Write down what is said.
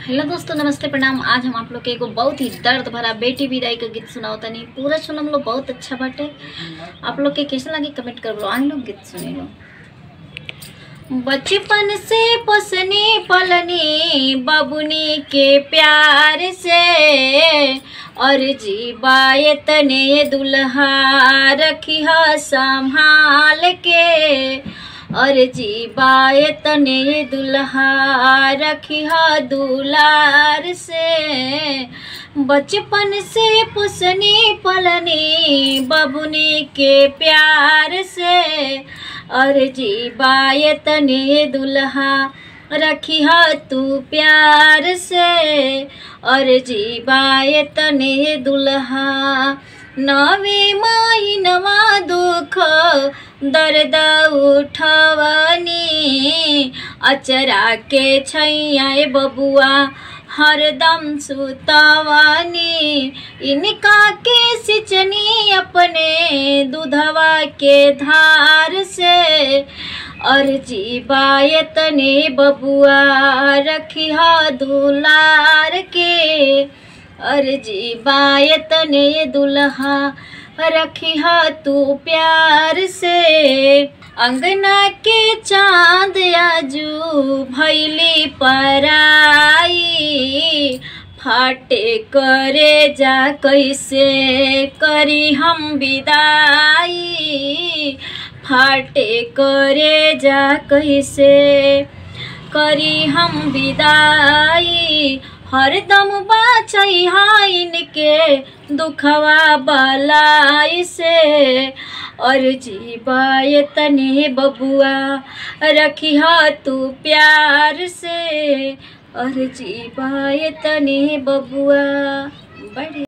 Hello दोस्तों, नमस्ते, प्रणाम। आज हम आप लोग के एगो बहुत ही दर्द भरा बेटी विदाई का गीत सुनाओ तनी। पूरा सुन हम लोग, बहुत अच्छा बाटे। आप लोग के कैसा लगे कमेंट कर लो। आज लोग गीत सुने लो। बचपन से पोसनी पलनी बबुनी के प्यार से, और जीवाए तने दुल्हा रखी संभाल के, और जीवाए तने दुल्हा रखी दुलार से। बचपन से पोसनी पलनी बबुनी के प्यार से, और जीवाए तने दुल्हा रखी तू प्यार से, और जीवाए तने दुल्हा। नवे महीनवा दुख दर्द उठवनी, अचरा के छैया बबुआ हरदम सुतवनी। इनका के सिंचनी अपने दूधवा के धार से, और जीवाए तने बबुआ रखी दुलार के, और जीवाए तने दुल्हा रखी तू प्यार से। अंगना के चांद आजू भैली पराई, फाटे करे जा कैसे करी हम विदाई, फाटे करे जा कैसे करी हम विदाई। हरदम बाछई इनके दुखवा बलाई से, और जीवाए तने बबुआ रखी तू प्यार से, और जीवाए तने बबुआ। बड़े